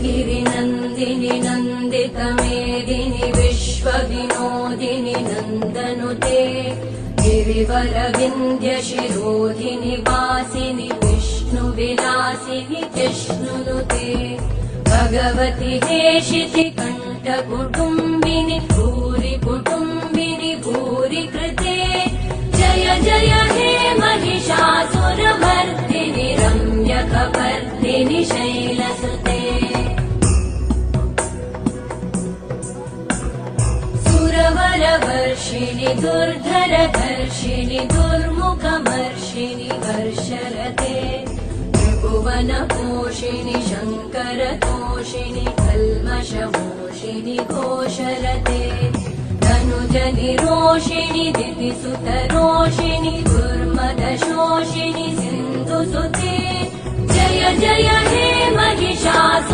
गिरिनन्दिनि नन्दितमेदिनि विश्वविनोदिनि नन्दनुते गिरिवरविन्द्यशिरोधिनि वासिनि विष्णुविलासिनि जिष्णुनुते भगवति हेशिति कण्ठकुटुम्बिनि भूरि कुटुम्बिनि भूरि कृते जय जय हे महिषासुरमर्दिनि रम्यकपर्दिनि शैलसुते सुरवरवर्षिणि दुर्धरधर्षिणि दुर्मुखमर्षिणि वर्षरते त्रिभुवनपोषिणि शङ्करतोषिणि कल्मषमोषिणि घोषरते तनुजनिरोषिणि दितिसुतरोषिणि दुर्मदशोषिणि सिन्धुसुते जय जय हे महिषासुरमर्दिनि